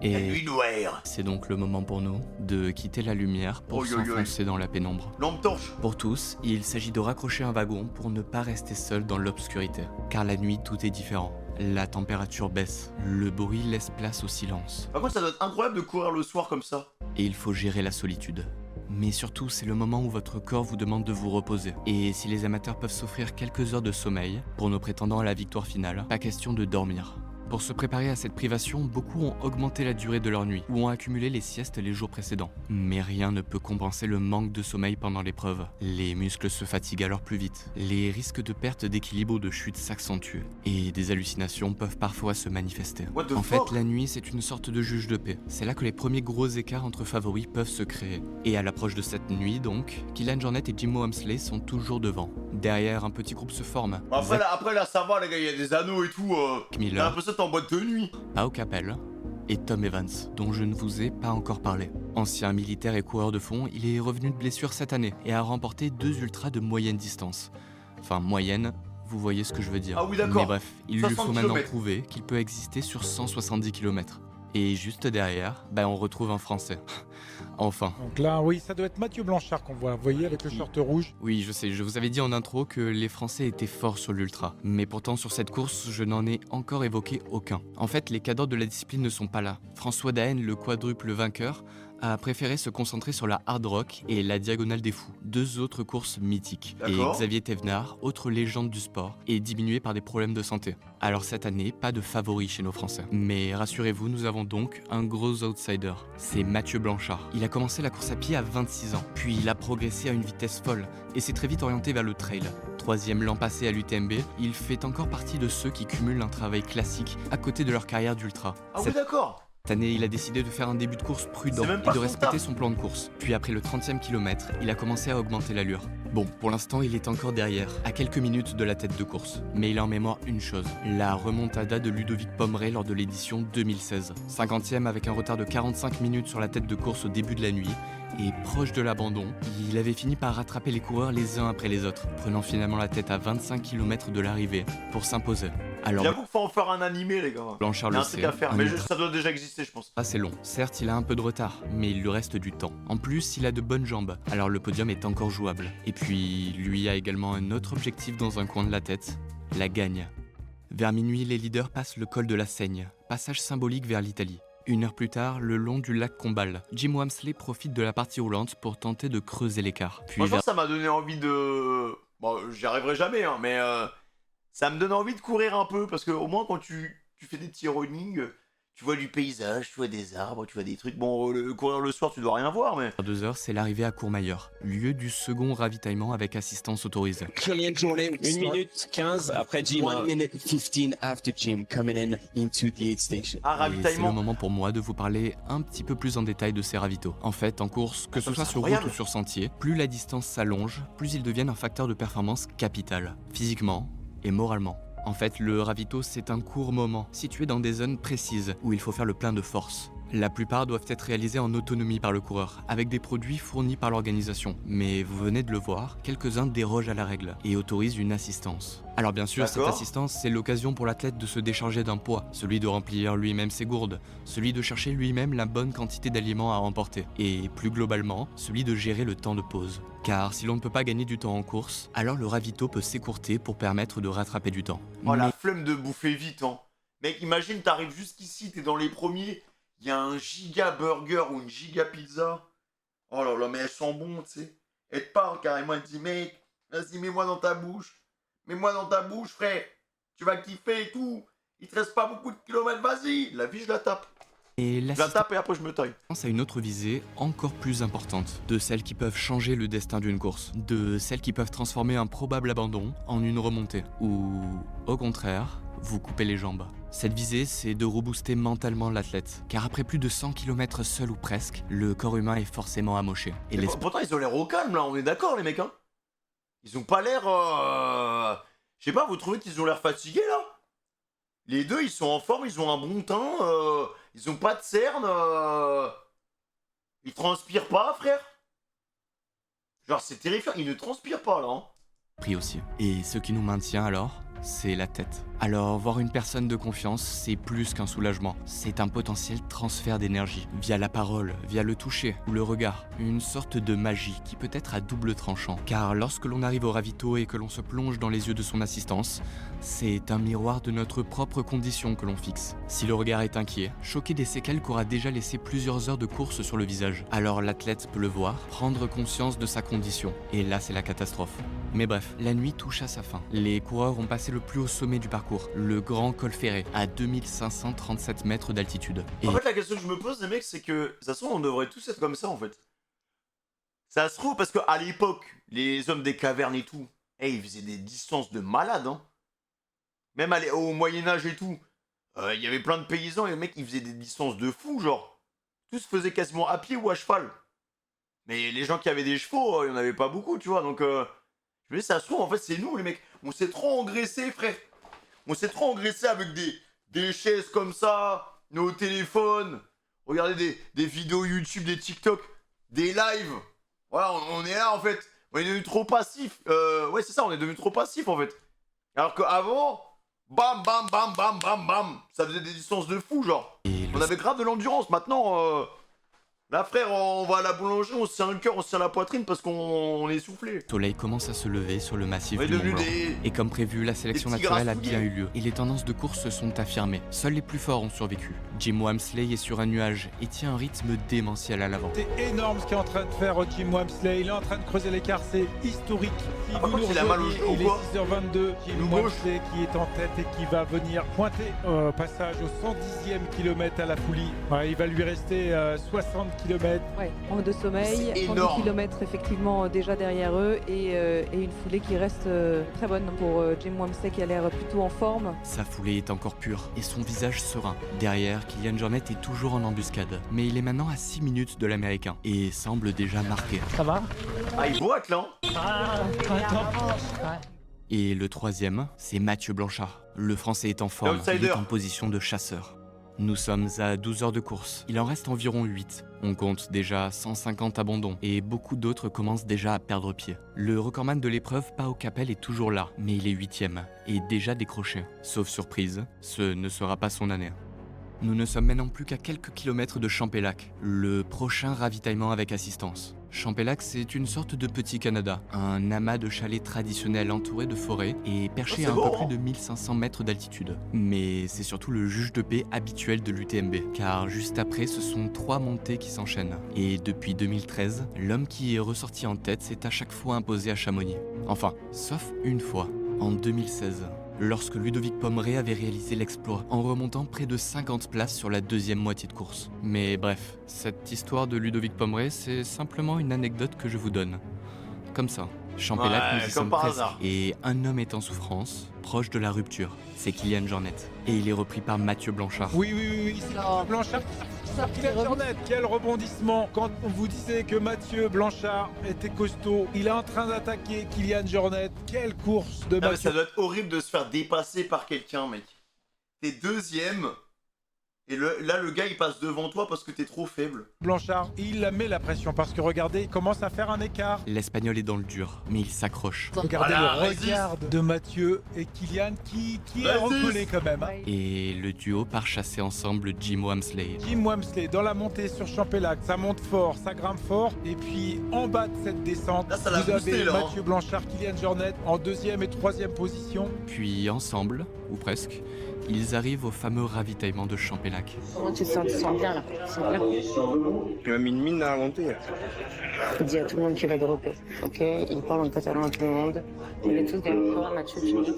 Speaker 1: La
Speaker 2: Et
Speaker 1: nuit noire.
Speaker 2: c'est donc le moment pour nous de quitter la lumière pour
Speaker 1: Oi, oi, oi.
Speaker 2: s'enfoncer dans la pénombre.
Speaker 1: Lampe torche.
Speaker 2: Pour tous, il s'agit de raccrocher un wagon pour ne pas rester seul dans l'obscurité. Car la nuit, tout est différent. La température baisse, le bruit laisse place au silence.
Speaker 1: Par contre, ça doit être incroyable de courir le soir comme ça.
Speaker 2: Et il faut gérer la solitude. Mais surtout, c'est le moment où votre corps vous demande de vous reposer. Et si les amateurs peuvent s'offrir quelques heures de sommeil, pour nos prétendants à la victoire finale, pas question de dormir. Pour se préparer à cette privation, beaucoup ont augmenté la durée de leur nuit ou ont accumulé les siestes les jours précédents. Mais rien ne peut compenser le manque de sommeil pendant l'épreuve. Les muscles se fatiguent alors plus vite. Les risques de perte d'équilibre ou de chute s'accentuent. Et des hallucinations peuvent parfois se manifester.
Speaker 1: What the
Speaker 2: En
Speaker 1: fuck?
Speaker 2: fait, la nuit, c'est une sorte de juge de paix. C'est là que les premiers gros écarts entre favoris peuvent se créer. Et à l'approche de cette nuit, donc, Kilian Jornet et Jim Walmsley sont toujours devant. Derrière, un petit groupe se forme.
Speaker 1: Après là, ça va, les gars, il y a des anneaux et tout. T'as
Speaker 2: Miller,
Speaker 1: l'impression que t'es en boîte de nuit.
Speaker 2: Pao Capel et Tom Evans, dont je ne vous ai pas encore parlé. Ancien militaire et coureur de fond, il est revenu de blessure cette année et a remporté 2 ultras de moyenne distance. Enfin, moyenne, vous voyez ce que je veux dire.
Speaker 1: Ah oui, d'accord.
Speaker 2: Mais bref, il lui
Speaker 1: 60
Speaker 2: faut maintenant
Speaker 1: kilomètres.
Speaker 2: prouver qu'il peut exister sur 170 km. Et juste derrière, on retrouve un Français. Enfin.
Speaker 8: Donc là, oui, ça doit être Mathieu Blanchard qu'on voit, vous voyez, avec le short rouge.
Speaker 2: Oui, je sais, je vous avais dit en intro que les Français étaient forts sur l'ultra. Mais pourtant, sur cette course, je n'en ai encore évoqué aucun. En fait, les cadors de la discipline ne sont pas là. François Daen, le quadruple vainqueur, a préféré se concentrer sur la hard rock et la diagonale des fous, 2 autres courses mythiques. Et
Speaker 1: D'accord.
Speaker 2: Xavier Thévenard, autre légende du sport, est diminué par des problèmes de santé. Alors cette année, pas de favori chez nos Français. Mais rassurez-vous, nous avons donc un gros outsider. C'est Mathieu Blanchard. Il a commencé la course à pied à 26 ans, puis il a progressé à une vitesse folle et s'est très vite orienté vers le trail. 3e l'an passé à l'UTMB, il fait encore partie de ceux qui cumulent un travail classique à côté de leur carrière d'ultra.
Speaker 1: Ah oui, d'accord.
Speaker 2: Cette année, il a décidé de faire un début de course prudent
Speaker 1: C'est même
Speaker 2: et
Speaker 1: pas
Speaker 2: de
Speaker 1: son
Speaker 2: respecter
Speaker 1: taf.
Speaker 2: son plan de course. Puis après le 30e kilomètre, il a commencé à augmenter l'allure. Bon, pour l'instant, il est encore derrière, à quelques minutes de la tête de course. Mais il a en mémoire une chose, la remontada de Ludovic Pomeray lors de l'édition 2016. 50e avec un retard de 45 minutes sur la tête de course au début de la nuit. Et proche de l'abandon, il avait fini par rattraper les coureurs les uns après les autres, prenant finalement la tête à 25 km de l'arrivée pour s'imposer. Alors,
Speaker 1: J'avoue qu'il faut en faire un animé, les gars.
Speaker 2: Blanchard
Speaker 1: Il y a
Speaker 2: le
Speaker 1: un truc
Speaker 2: sait,
Speaker 1: à faire,
Speaker 2: un
Speaker 1: mais
Speaker 2: ultra
Speaker 1: ça doit déjà exister, je pense.
Speaker 2: assez long. Certes, il a un peu de retard, mais il lui reste du temps. En plus, il a de bonnes jambes, alors le podium est encore jouable. Et puis, lui a également un autre objectif dans un coin de la tête, la gagne. Vers minuit, les leaders passent le col de la Seigne, passage symbolique vers l'Italie. 1 heure plus tard, le long du lac Combal, Jim Walmsley profite de la partie roulante pour tenter de creuser l'écart. Puis
Speaker 1: Franchement,
Speaker 2: vers
Speaker 1: ça m'a donné envie de... Bon, j'y arriverai jamais, hein, mais ça me donne envie de courir un peu, parce que au moins, quand tu fais des petits running, tu vois du paysage, tu vois des arbres, tu vois des trucs. Bon, courir le soir, tu dois rien voir, mais...
Speaker 2: 2 heures, c'est l'arrivée à Courmayeur, lieu du second ravitaillement avec assistance autorisée.
Speaker 11: Kilian Jornet,
Speaker 10: 1 minute 15 après Jim.
Speaker 11: 1 minute 15 after Jim coming in into the aid station.
Speaker 1: Ah,
Speaker 2: Et c'est le
Speaker 1: ravitaillement.
Speaker 2: moment pour moi de vous parler un petit peu plus en détail de ces ravitaux. En fait, en course, que ce
Speaker 1: ça,
Speaker 2: soit
Speaker 1: c'est
Speaker 2: sur route
Speaker 1: incroyable.
Speaker 2: ou sur sentier, plus la distance s'allonge, plus ils deviennent un facteur de performance capital, physiquement et moralement. En fait, le ravito, c'est un court moment, situé dans des zones précises, où il faut faire le plein de force. La plupart doivent être réalisés en autonomie par le coureur, avec des produits fournis par l'organisation. Mais vous venez de le voir, quelques-uns dérogent à la règle et autorisent une assistance. Alors bien sûr, cette
Speaker 1: D'accord.
Speaker 2: assistance, c'est l'occasion pour l'athlète de se décharger d'un poids, celui de remplir lui-même ses gourdes, celui de chercher lui-même la bonne quantité d'aliments à emporter, et plus globalement, celui de gérer le temps de pause. Car si l'on ne peut pas gagner du temps en course, alors le ravito peut s'écourter pour permettre de rattraper du temps.
Speaker 1: Oh, la
Speaker 2: Mais
Speaker 1: flemme de bouffer vite, hein. Mec, imagine, t'arrives jusqu'ici, t'es dans les premiers, il y a un giga burger ou une giga pizza. Oh là là, mais elles sont bonnes, tu sais. Elle te parle carrément, elle te dit, mec, vas-y, mets-moi dans ta bouche. Mets-moi dans ta bouche, frère. Tu vas kiffer et tout. Il te reste pas beaucoup de kilomètres, vas-y. La vie, je la tape.
Speaker 2: Et
Speaker 1: Je la
Speaker 2: l'assistance
Speaker 1: tape et après, je me taille.
Speaker 2: a une autre visée encore plus importante, de celles qui peuvent changer le destin d'une course, de celles qui peuvent transformer un probable abandon en une remontée, ou au contraire, vous couper les jambes. Cette visée, c'est de rebooster mentalement l'athlète, car après plus de 100 km seul ou presque, le corps humain est forcément amoché. Et
Speaker 1: Mais pourtant, ils ont l'air au calme, là. On est d'accord, les mecs, hein. Ils ont pas l'air... Je sais pas, vous trouvez qu'ils ont l'air fatigués, là? Les deux, ils sont en forme, ils ont un bon teint, ils ont pas de cerne, ils transpirent pas, frère. Genre, c'est terrifiant, ils ne transpirent pas, là. Hein.
Speaker 2: Pris aussi. Et ce qui nous maintient alors, c'est la tête. Alors, voir une personne de confiance, c'est plus qu'un soulagement. C'est un potentiel transfert d'énergie, via la parole, via le toucher ou le regard. Une sorte de magie qui peut être à double tranchant. Car lorsque l'on arrive au ravito et que l'on se plonge dans les yeux de son assistance, c'est un miroir de notre propre condition que l'on fixe. Si le regard est inquiet, choqué des séquelles qu'aura déjà laissé plusieurs heures de course sur le visage, alors l'athlète peut le voir, prendre conscience de sa condition. Et là, c'est la catastrophe. Mais bref, la nuit touche à sa fin. Les coureurs ont passé le plus haut sommet du parcours, le Grand Col Ferré, à 2537 mètres d'altitude. Et
Speaker 1: En fait, la question que je me pose, les mecs, c'est que, de toute façon, on devrait tous être comme ça, en fait. Ça se trouve, parce qu'à l'époque, les hommes des cavernes et tout, ils faisaient des distances de malades, hein. Même au Moyen-Âge et tout, il y avait plein de paysans et les mecs, ils faisaient des distances de fous, genre. Tous faisaient quasiment à pied ou à cheval. Mais les gens qui avaient des chevaux, il n'y en avait pas beaucoup, tu vois, donc... Je me dis, ça se trouve, en fait, c'est nous, les mecs. On s'est trop engraissés, frère. On s'est trop engraissés avec des chaises comme ça, nos téléphones. Regardez des vidéos YouTube, des TikTok, des lives. Voilà, on est là, en fait. On est devenu trop passif. Ouais, c'est ça, on est devenu trop passif, en fait. Alors qu'avant, bam, bam, bam, bam, bam, bam. Ça faisait des distances de fou, genre. On avait grave de l'endurance. Maintenant, là, frère, on va à la boulangerie, on se tient le cœur, on se tient la poitrine parce qu'on est essoufflé.
Speaker 2: le soleil commence à se lever sur le massif
Speaker 1: On est
Speaker 2: du Mont
Speaker 1: devenus
Speaker 2: Blanc. Et comme prévu, la sélection
Speaker 1: des petits
Speaker 2: naturelle a
Speaker 1: grassouillés.
Speaker 2: bien eu lieu. Et les tendances de course se sont affirmées. Seuls les plus forts ont survécu. Jim Wamsley est sur un nuage et tient un rythme démentiel à l'avant.
Speaker 8: C'est énorme ce qu'est en train de faire Jim Wamsley. Il est en train de creuser l'écart, c'est historique. Si
Speaker 1: par
Speaker 8: vous
Speaker 1: contre,
Speaker 8: nous
Speaker 1: il a mal au
Speaker 8: rejoignez,
Speaker 1: genou ou
Speaker 8: il est
Speaker 1: quoi
Speaker 8: 6h22. Jim
Speaker 1: Genou gauche.
Speaker 8: Wamsley qui est en tête et qui va venir pointer au passage au 110e kilomètre à la poulie. Ouais, il va lui rester 60 km.
Speaker 12: Ouais, manque de sommeil,
Speaker 1: C'est
Speaker 12: 30
Speaker 1: énorme.
Speaker 12: km effectivement déjà derrière eux et une foulée qui reste très bonne pour Jim Wamsley qui a l'air plutôt en forme.
Speaker 2: Sa foulée est encore pure et son visage serein. Derrière, Kylian Jornet est toujours en embuscade. Mais il est maintenant à 6 minutes de l'américain et semble déjà marqué.
Speaker 7: Ça va?
Speaker 1: Ah, il boite, là.
Speaker 2: Et le troisième, c'est Mathieu Blanchard. Le Français est en forme, il
Speaker 1: L'outsider.
Speaker 2: est en position de chasseur. Nous sommes à 12 heures de course, il en reste environ 8. On compte déjà 150 abandons et beaucoup d'autres commencent déjà à perdre pied. Le recordman de l'épreuve, Pao Capel, est toujours là, mais il est 8e et déjà décroché. Sauf surprise, ce ne sera pas son année. Nous ne sommes maintenant plus qu'à quelques kilomètres de Champellac, le prochain ravitaillement avec assistance. Champellac, c'est une sorte de petit Canada, un amas de chalets traditionnels entouré de forêts et perché
Speaker 1: Oh, c'est
Speaker 2: à un
Speaker 1: beau,
Speaker 2: peu
Speaker 1: hein.
Speaker 2: plus de 1500 mètres d'altitude. Mais c'est surtout le juge de paix habituel de l'UTMB, car juste après, ce sont 3 montées qui s'enchaînent. Et depuis 2013, l'homme qui est ressorti en tête s'est à chaque fois imposé à Chamonix. Enfin, sauf une fois, en 2016. Lorsque Ludovic Pommeret avait réalisé l'exploit en remontant près de 50 places sur la deuxième moitié de course. Mais bref, cette histoire de Ludovic Pommeret, c'est simplement une anecdote que je vous donne. Comme ça, Champellac,
Speaker 1: Ouais,
Speaker 2: nous y
Speaker 1: comme
Speaker 2: sommes
Speaker 1: par
Speaker 2: presque.
Speaker 1: hasard.
Speaker 2: Et un homme est en souffrance, proche de la rupture. C'est Kylian Jornet. Et il est repris par Mathieu Blanchard.
Speaker 8: Oui, c'est Mathieu Blanchard. Kylian Jornet, quel rebondissement. Quand on vous disait que Mathieu Blanchard était costaud, il est en train d'attaquer Kylian Jornet. Quelle course de
Speaker 1: Non, mais
Speaker 8: Mathieu.
Speaker 1: ça doit être horrible de se faire dépasser par quelqu'un, mec. T'es deuxième, et là, le gars, il passe devant toi parce que t'es trop faible.
Speaker 8: Blanchard, il la met la pression parce que regardez, il commence à faire un écart.
Speaker 2: L'Espagnol est dans le dur, mais il s'accroche.
Speaker 8: Regardez
Speaker 1: Voilà,
Speaker 8: le
Speaker 1: résiste.
Speaker 8: regard de Mathieu et Kylian qui est
Speaker 1: Résiste.
Speaker 8: recollé quand même. Hein.
Speaker 2: Et le duo part chasser ensemble Jim Wamsley.
Speaker 8: Jim Wamsley dans la montée sur Champellac, ça monte fort, ça grimpe fort. Et puis en bas de cette descente,
Speaker 1: Là, ça l'a
Speaker 8: vous
Speaker 1: boosté,
Speaker 8: avez
Speaker 1: là, hein.
Speaker 8: Mathieu Blanchard, Kylian Jornet en deuxième et troisième position.
Speaker 2: Puis ensemble, ou presque, ils arrivent au fameux ravitaillement de Champellac.
Speaker 12: Comment tu te sens bien là? C'est bien.
Speaker 3: Tu m'as mis une mine dans la montée.
Speaker 12: Il dit à tout le monde qu'il va dropper. Ok, il parle en catalan à tout le monde. On est tous derrière toi, Mathieu, tu me dis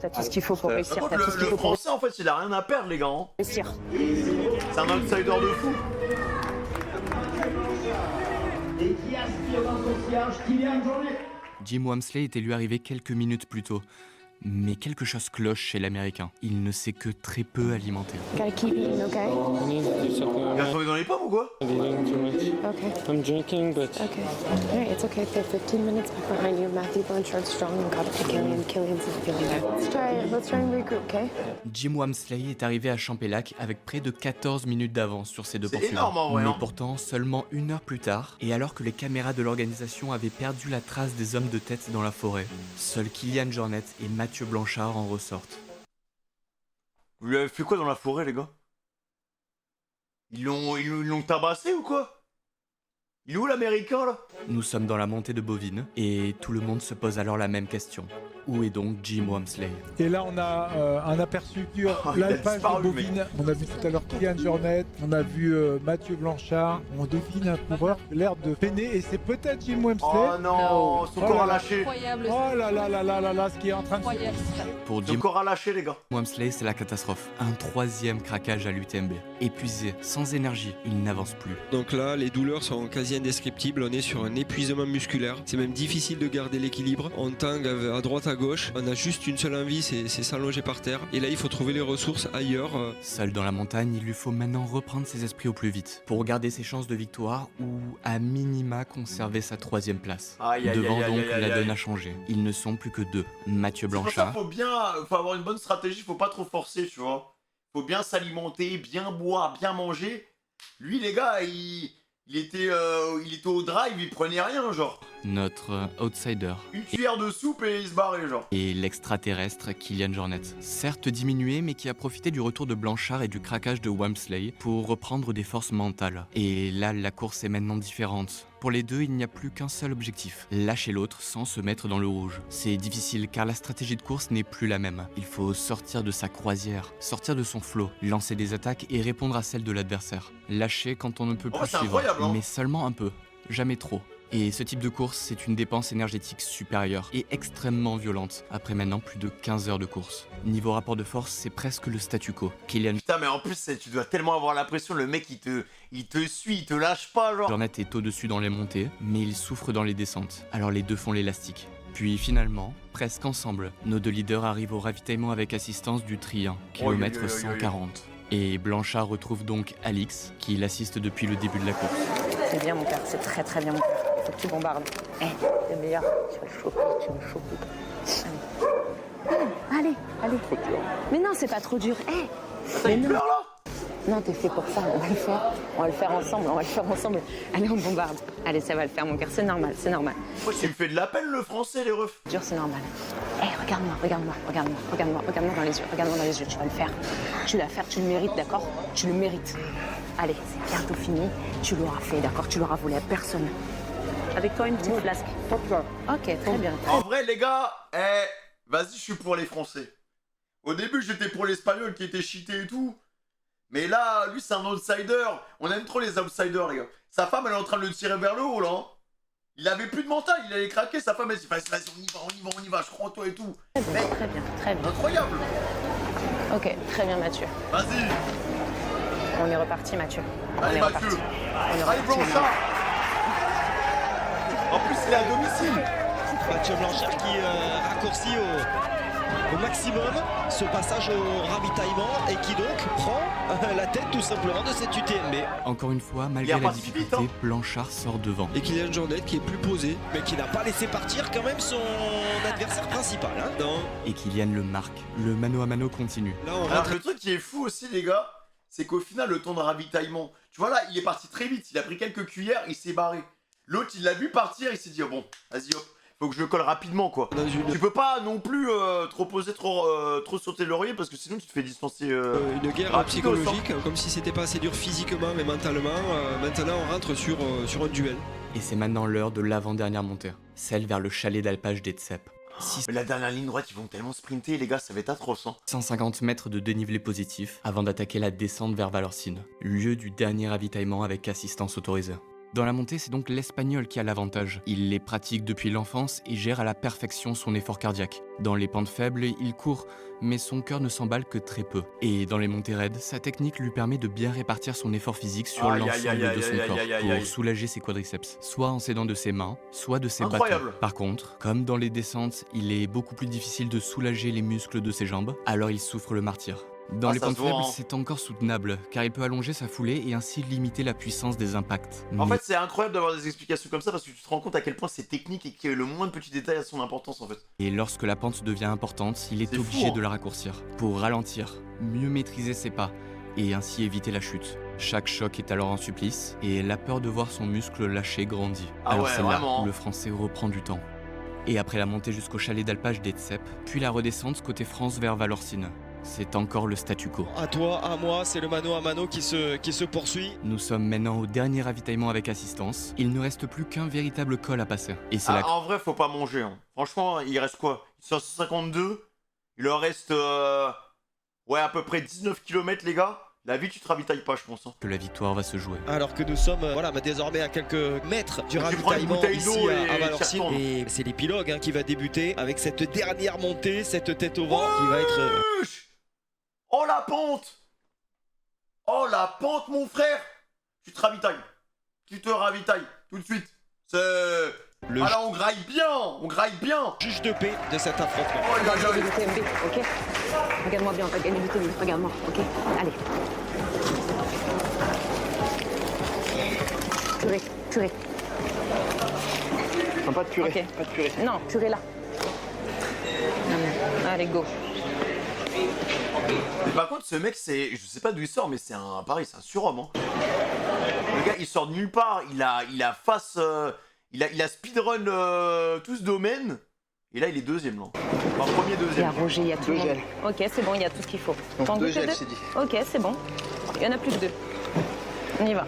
Speaker 12: t'as tout ce qu'il faut pour
Speaker 1: Par
Speaker 12: réussir.
Speaker 1: contre,
Speaker 12: T'as tout ce qu'il
Speaker 1: le
Speaker 12: faut pour
Speaker 1: français, en fait, il a rien à perdre, les gars. Hein.
Speaker 12: réussir.
Speaker 1: C'est un outsider de fou.
Speaker 2: Jim Wamsley était lui arrivé quelques minutes plus tôt, Mais quelque chose cloche chez l'Américain. Il ne s'est que très peu alimenté.
Speaker 12: Gotta keep eating, okay?
Speaker 1: Il a tombé dans les pommes ou quoi?
Speaker 12: Okay.
Speaker 3: I'm drinking, but
Speaker 12: Okay. Alright, it's okay. They're 15 minutes behind you. Matthew Blanchard strong and got the Killian. Killian's not feeling it. Let's try and regroup, okay?
Speaker 2: Jim Wamsley est arrivé à Champélac avec près de 14 minutes d'avance sur ses deux
Speaker 1: C'est
Speaker 2: poursuivants.
Speaker 1: énorme en vrai,
Speaker 2: Mais
Speaker 1: hein.
Speaker 2: pourtant, seulement 1 heure plus tard, et alors que les caméras de l'organisation avaient perdu la trace des hommes de tête dans la forêt, seuls Kilian Jornet et Mathieu Blanchard en ressortent.
Speaker 1: Vous lui avez fait quoi dans la forêt, les gars? Ils l'ont tabassé ou quoi? Il est où l'Américain là?
Speaker 2: Nous sommes dans la montée de Bovine, et tout le monde se pose alors la même question. Où est donc Jim Wamsley?
Speaker 8: Et là, on a un aperçu sur
Speaker 1: il a
Speaker 8: l'alpage de
Speaker 1: disparu,
Speaker 8: Bovine. On a vu tout à l'heure Kilian Jornet, on a vu Mathieu Blanchard. On devine un coureur qui a l'air de peiner et c'est peut-être Jim Wamsley.
Speaker 1: Oh non, son corps a lâché.
Speaker 13: Incroyable.
Speaker 8: Oh là là là là là là, ce qui est en train de se
Speaker 13: Incroyable.
Speaker 2: Pour
Speaker 1: Son
Speaker 2: Jim
Speaker 1: corps a lâché, les gars.
Speaker 2: Wamsley, c'est la catastrophe. Un 3e craquage à l'UTMB. Épuisé, sans énergie, il n'avance plus.
Speaker 14: Donc là, les douleurs sont quasi indescriptibles. On est sur un épuisement musculaire. C'est même difficile de garder l'équilibre. On tangue à droite à gauche. On a juste une seule envie, c'est s'allonger par terre. Et là, il faut trouver les ressources ailleurs.
Speaker 2: Seul dans la montagne, il lui faut maintenant reprendre ses esprits au plus vite pour garder ses chances de victoire ou à minima conserver sa 3e place.
Speaker 1: Aïe, aïe,
Speaker 2: Devant
Speaker 1: aïe,
Speaker 2: donc,
Speaker 1: aïe, aïe,
Speaker 2: la donne
Speaker 1: aïe.
Speaker 2: a changé. Ils ne sont plus que 2. Mathieu
Speaker 1: C'est pour ça
Speaker 2: Blanchard.
Speaker 1: faut avoir une bonne stratégie, faut pas trop forcer, tu vois. Faut bien s'alimenter, bien boire, bien manger. Lui, les gars, il était au drive, il prenait rien, genre.
Speaker 2: Notre outsider.
Speaker 1: Une cuillère de soupe et il se barrait, genre.
Speaker 2: Et l'extraterrestre Kilian Jornet. Certes diminué, mais qui a profité du retour de Blanchard et du craquage de Wamsley pour reprendre des forces mentales. Et là, la course est maintenant différente. Pour les deux, il n'y a plus qu'un seul objectif, lâcher l'autre sans se mettre dans le rouge. C'est difficile car la stratégie de course n'est plus la même. Il faut sortir de sa croisière, sortir de son flot, lancer des attaques et répondre à celles de l'adversaire. Lâcher quand on ne peut plus
Speaker 1: c'est
Speaker 2: suivre,
Speaker 1: incroyable, hein.
Speaker 2: mais seulement un peu, jamais trop. Et ce type de course, c'est une dépense énergétique supérieure et extrêmement violente, après maintenant plus de 15 heures de course. Niveau rapport de force, c'est presque le statu quo. Kilian
Speaker 1: Putain, mais en plus, tu dois tellement avoir l'impression, le mec, il te suit, il te lâche pas, genre.
Speaker 2: Jornet est au-dessus dans les montées, mais il souffre dans les descentes. Alors les deux font l'élastique. Puis finalement, presque ensemble, nos deux leaders arrivent au ravitaillement avec assistance du Trien, kilomètre 140. Et Blanchard retrouve donc Alix, qui l'assiste depuis le début de la course.
Speaker 12: C'est bien, mon père, c'est très très bien, mon père. Faut que tu bombardes. T'es meilleur. Tu vas le choper, Allez, allez. Mais non, c'est pas trop dur. Mais non. Non, t'es fait pour ça, on va le faire. On va le faire ensemble, Allez, on bombarde. Allez, ça va le faire, mon cœur, c'est normal, c'est normal.
Speaker 1: Moi, tu me fais de la peine, le français, les refs.
Speaker 12: Dur, c'est normal. Regarde-moi dans les yeux, tu vas le faire. Tu vas le faire, tu le mérites, d'accord? Tu le mérites. Allez, c'est bientôt fini, tu l'auras fait, d'accord? Tu l'auras volé à personne. Avec toi, une petite flasque. Ok, très bien.
Speaker 1: En vrai, les gars, vas-y, je suis pour les Français. Au début, j'étais pour l'Espagnol qui était cheaté et tout. Mais là, lui, c'est un outsider. On aime trop les outsiders, les gars. Sa femme, elle est en train de le tirer vers le haut, là. Hein. Il avait plus de mental, il allait craquer. Sa femme, elle dit, vas-y, on y va, je crois en toi et tout.
Speaker 12: Très bien.
Speaker 1: Incroyable.
Speaker 12: Ok, très bien, Mathieu.
Speaker 1: Vas-y.
Speaker 12: On est reparti, Mathieu.
Speaker 1: Allez, Mathieu. Allez, Blanchard. En plus, il est à domicile.
Speaker 15: Mathieu Blanchard qui raccourcit au maximum ce passage au ravitaillement et qui donc prend la tête tout simplement de cette UTMB.
Speaker 2: Encore une fois, malgré la difficulté, Blanchard sort devant.
Speaker 14: Et Kilian Jornet qui est plus posé.
Speaker 15: Mais qui n'a pas laissé partir quand même son adversaire principal. Hein.
Speaker 14: Non.
Speaker 2: Et Kilian le marque. Le mano à mano continue.
Speaker 14: Là, on
Speaker 1: Alors, le truc qui est fou aussi, les gars, c'est qu'au final, le temps de ravitaillement, tu vois là, il est parti très vite. Il a pris quelques cuillères, il s'est barré. L'autre, il l'a vu partir, il s'est dit, oh, bon, vas-y, hop. Faut que je le colle rapidement, quoi. Tu peux pas non plus trop poser, trop sauter le laurier parce que sinon tu te fais distancer.
Speaker 14: Une guerre psychologique, comme si c'était pas assez dur physiquement mais mentalement. Maintenant, on rentre sur un duel.
Speaker 2: Et c'est maintenant l'heure de l'avant-dernière montée, celle vers le chalet d'alpage d'Etsep.
Speaker 1: Mais la dernière ligne droite, ils vont tellement sprinter, les gars, ça va être atroce. Hein.
Speaker 2: 150 mètres de dénivelé positif avant d'attaquer la descente vers Valorcine, lieu du dernier ravitaillement avec assistance autorisée. Dans la montée, c'est donc l'Espagnol qui a l'avantage. Il les pratique depuis l'enfance et gère à la perfection son effort cardiaque. Dans les pentes faibles, il court, mais son cœur ne s'emballe que très peu. Et dans les montées raides, sa technique lui permet de bien répartir son effort physique sur l'ensemble de son corps pour soulager ses quadriceps, soit en s'aidant de ses mains, soit de ses bâtons. Par contre, comme dans les descentes, il est beaucoup plus difficile de soulager les muscles de ses jambes, alors il souffre le martyre. Dans les pentes faibles, c'est encore soutenable, car il peut allonger sa foulée et ainsi limiter la puissance des impacts.
Speaker 1: En fait, c'est incroyable d'avoir des explications comme ça parce que tu te rends compte à quel point c'est technique et que le moins de petits détails a son importance en fait.
Speaker 2: Et lorsque la pente devient importante, il est obligé de la raccourcir pour ralentir, mieux maîtriser ses pas et ainsi éviter la chute. Chaque choc est alors un supplice et la peur de voir son muscle lâcher grandit. Alors c'est là où le français reprend du temps. Et après la montée jusqu'au chalet d'alpage d'Etsep, puis la redescente côté France vers Valorcine. C'est encore le statu quo.
Speaker 15: À toi, à moi, c'est le mano à mano qui se poursuit.
Speaker 2: Nous sommes maintenant au dernier ravitaillement avec assistance. Il ne reste plus qu'un véritable col à passer. Et c'est
Speaker 1: En vrai, faut pas manger. Hein. Franchement, il reste quoi? Ils sont à 152. Il leur reste ouais, à peu près 19 km, les gars. La vie, tu te ravitailles pas, je pense. Hein.
Speaker 2: Que la victoire va se jouer.
Speaker 15: Alors que nous sommes voilà, désormais à quelques mètres du ravitaillement ici à Valorcine. Et c'est l'épilogue qui va débuter avec cette dernière montée, cette tête au vent qui va être...
Speaker 1: Oh la pente! Oh la pente, mon frère! Tu te ravitailles. Tu te ravitailles tout de suite. C'est... Ah là, on graille bien! On graille bien!
Speaker 15: Juge de paix de cet affrontement.
Speaker 12: Oh, on va gagner du TMB, ok? Regarde-moi bien, on va gagner du TMB, regarde-moi, ok? Allez. Purée.
Speaker 3: Non, pas de purée,
Speaker 12: okay.
Speaker 3: pas de purée.
Speaker 12: Non, purée là. Allez, go.
Speaker 1: Mais par contre, ce mec, c'est... Je sais pas d'où il sort, mais c'est un... Pareil, c'est un surhomme, hein. Le gars, il sort de nulle part. Il a face... Il a speedrun tout ce domaine. Et là, il est deuxième, là. Enfin, premier, deuxième.
Speaker 12: Il y a Roger, il y a tout le monde. Ok, c'est bon, il y a tout ce qu'il faut.
Speaker 3: Donc, deux gels, c'est dit.
Speaker 12: Ok, c'est bon. Il y en a plus que 2. On y va.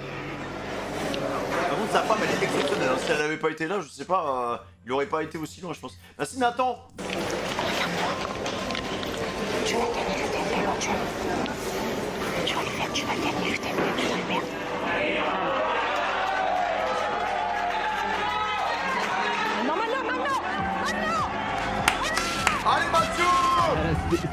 Speaker 1: Par contre, sa femme, elle est exceptionnelle. Hein. Si elle n'avait pas été là, je sais pas, il aurait pas été aussi loin, je pense. Merci, Nathan.
Speaker 12: Tu vas gagner le TMB, Roger. Tu vas le faire, tu vas gagner le TMB, tu vas le faire.
Speaker 1: Allez, Mathieu!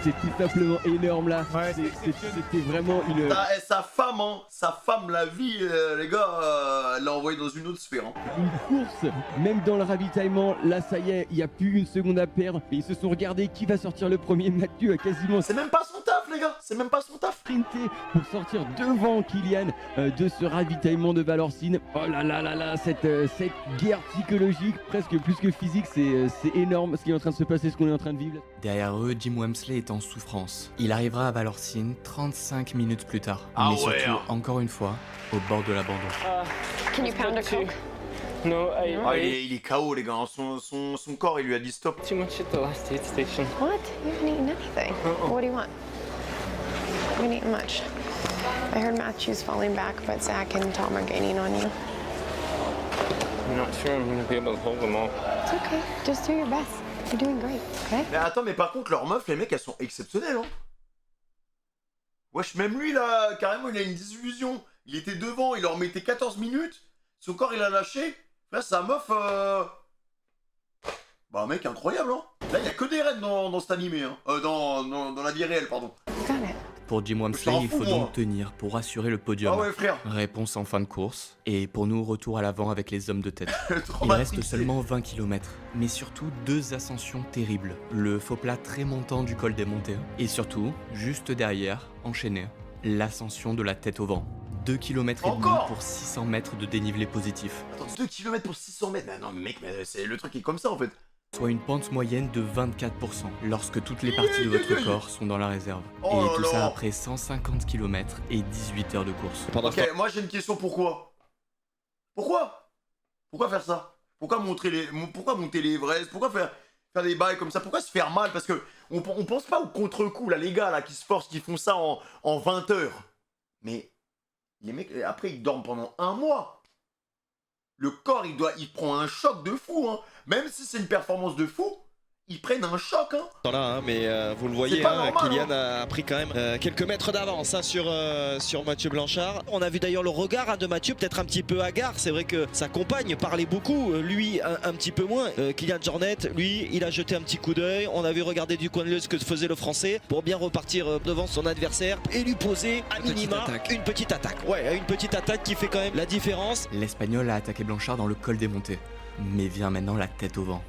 Speaker 7: C'est tout simplement énorme là. Ouais, c'était vraiment une...
Speaker 1: Sa femme, hein, sa femme, la vie, les gars, elle l'a envoyé dans une autre sphère. Hein.
Speaker 7: Une course, même dans le ravitaillement, là ça y est, il n'y a plus une seconde à perdre. Et ils se sont regardés qui va sortir le premier. Mathieu a quasiment...
Speaker 1: C'est même pas son taf, les gars, c'est même pas son taf.
Speaker 7: Sprinté pour sortir devant Kylian de ce ravitaillement de Valorcine. Oh là là là là, cette guerre psychologique, presque plus que physique, c'est énorme ce qui est en train de se passer, ce qu'on est en train de vivre.
Speaker 2: Derrière eux, Jim Wamsley est en souffrance. Il arrivera à Valorcine 35 minutes plus tard. Mais surtout, encore une fois, au bord de l'abandon.
Speaker 12: Can you pound a coke?
Speaker 3: No,
Speaker 1: il est KO, les gars. Son corps, il lui a dit stop.
Speaker 3: Too much at the last aid station.
Speaker 12: What? You haven't eaten anything. What do you want? You haven't eaten much. I heard Matthew's falling back, but Zach and Tom are gaining on you.
Speaker 3: I'm not sure I'm gonna be able to hold them all.
Speaker 12: It's okay. Just do your best. You're doing great, okay?
Speaker 1: Mais attends, mais par contre, leurs meufs, les mecs, elles sont exceptionnelles, hein. Wesh, même lui, là, carrément, il a une désillusion. Il était devant, il leur mettait 14 minutes. Son corps, il a lâché. Là, sa meuf, Bah, mec, incroyable, hein. Là, il y a que des raids dans cet animé, hein. Dans la vie réelle, pardon.
Speaker 2: Pour Jim Wamsley, il faut donc tenir pour assurer le podium.
Speaker 1: Ah ouais, frère.
Speaker 2: Réponse en fin de course. Et pour nous, retour à l'avant avec les hommes de tête. Il reste seulement 20 km, mais surtout 2 ascensions terribles. Le faux plat très montant du col des montées. Et surtout, juste derrière, enchaîné, l'ascension de la tête au vent. 2 km et demi pour 600 mètres de dénivelé positif.
Speaker 1: Attends, 2 km pour 600 mètres. Mais non, mec, mais c'est le truc qui est comme ça, en fait.
Speaker 2: Soit une pente moyenne de 24% lorsque toutes les parties de votre corps sont dans la réserve.
Speaker 1: Oh
Speaker 2: et tout ça après 150 km et 18 heures de course.
Speaker 1: Ok, moi j'ai une question, pourquoi faire ça? Pourquoi monter l'Everest? Pourquoi faire des bails comme ça? Pourquoi se faire mal? Parce que on pense pas au contre-coup, là, les gars là, qui se forcent, qui font ça en 20 heures. Mais les mecs, après, ils dorment pendant 1 mois. Le corps, il prend un choc de fou, hein. Même si c'est une performance de fou, ils prennent un choc, hein.
Speaker 15: Là, mais vous le voyez,
Speaker 1: pas normal,
Speaker 15: Kylian a pris quand même quelques mètres d'avance sur Mathieu Blanchard. On a vu d'ailleurs le regard de Mathieu, peut-être un petit peu hagard. C'est vrai que sa compagne parlait beaucoup, lui un petit peu moins. Kylian Jornet, lui, il a jeté un petit coup d'œil. On a vu regarder du coin de l'œil ce que faisait le Français pour bien repartir devant son adversaire et lui poser à minima une petite attaque. Ouais, une petite attaque qui fait quand même la différence.
Speaker 2: L'Espagnol a attaqué Blanchard dans le col des montées, mais vient maintenant la tête au vent.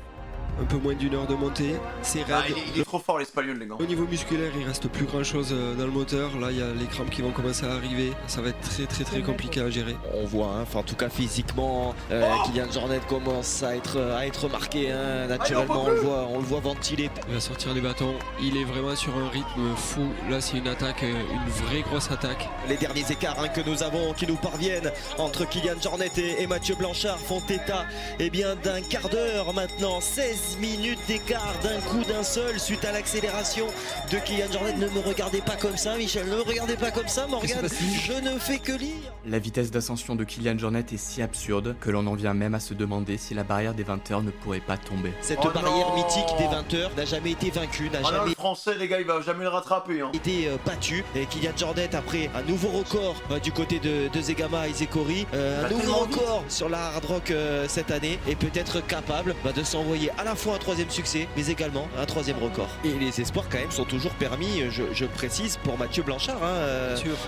Speaker 14: Un peu moins d'une heure de montée, c'est raide.
Speaker 1: Il est trop fort l'Espagnol, les gars.
Speaker 14: Au niveau musculaire, il reste plus grand chose dans le moteur. Là, il y a les crampes qui vont commencer à arriver. Ça va être très compliqué à gérer.
Speaker 15: On voit, en tout cas physiquement, Kylian Jornet commence à être marqué. Naturellement, on le voit ventiler.
Speaker 14: Il va sortir du bâton. Il est vraiment sur un rythme fou. Là, c'est une attaque, une vraie grosse attaque.
Speaker 15: Les derniers écarts que nous avons, qui nous parviennent entre Kylian Jornet et Mathieu Blanchard font état d'un quart d'heure maintenant. 16 minutes d'écart d'un coup d'un seul suite à l'accélération de Kylian Jornet. Ne me regardez pas comme ça, Michel, ne me regardez pas comme ça, Morgane, je ne fais que lire.
Speaker 2: La vitesse d'ascension de Kylian Jornet est si absurde que l'on en vient même à se demander si la barrière des 20 heures ne pourrait pas tomber.
Speaker 15: Cette barrière mythique des 20 heures n'a jamais été vaincue, n'a jamais
Speaker 1: le français, les gars, il va jamais le rattraper, hein.
Speaker 15: été battu. Et Kylian Jornet, après un nouveau record du côté de Zegama et Zekori, un nouveau record sur la Hard Rock cette année, est peut-être capable de s'envoyer à la fois un troisième succès, mais également un troisième record. Et les espoirs quand même sont toujours permis, je précise, pour Mathieu Blanchard.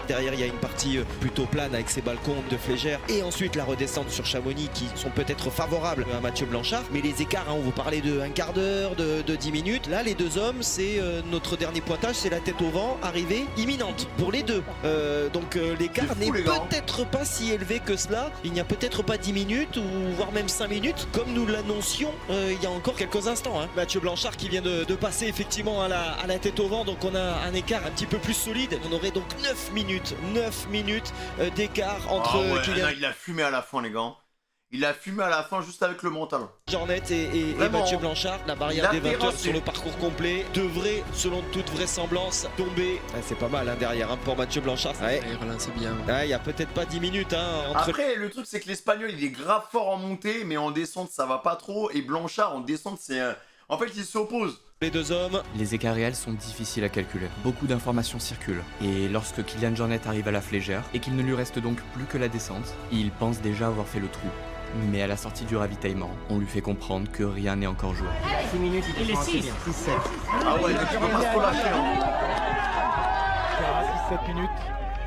Speaker 15: Derrière, il y a une partie plutôt plane avec ses balcons de Flégère, et ensuite la redescente sur Chamonix qui sont peut-être favorables à Mathieu Blanchard. Mais les écarts, on vous parlait de un quart d'heure, de 10 minutes. Là, les deux hommes, c'est notre dernier pointage, c'est la tête au vent, arrivée imminente pour les deux. Donc l'écart n'est peut-être pas si élevé que cela. Il n'y a peut-être pas 10 minutes, ou voire même 5 minutes, comme nous l'annoncions il y a encore quelques instants. Mathieu Blanchard qui vient de passer effectivement à la tête au vent, donc on a un écart un petit peu plus solide. On aurait donc 9 minutes d'écart entre Kylian.
Speaker 1: Il a fumé à la fin, les gars. Il a fumé à la fin juste avec le mental.
Speaker 15: Jornet et Mathieu Blanchard, la barrière des 20 heures sur le parcours complet devrait, selon toute vraisemblance, tomber. C'est pas mal derrière pour Mathieu Blanchard.
Speaker 14: C'est bien.
Speaker 15: Il y a peut-être pas 10 minutes. Entre...
Speaker 1: Après, le truc, c'est que l'Espagnol, il est grave fort en montée, mais en descente, ça va pas trop. Et Blanchard, en descente, c'est... En fait, ils s'opposent.
Speaker 15: Les deux hommes.
Speaker 2: Les écarts réels sont difficiles à calculer. Beaucoup d'informations circulent. Et lorsque Kylian Jornet arrive à la Flégère, et qu'il ne lui reste donc plus que la descente, il pense déjà avoir fait le trou. Mais à la sortie du ravitaillement, on lui fait comprendre que rien n'est encore joué.
Speaker 3: 6 minutes, il est 6, 7.
Speaker 1: Ah ouais, il peut pas trop lâcher.
Speaker 9: 6-7 minutes.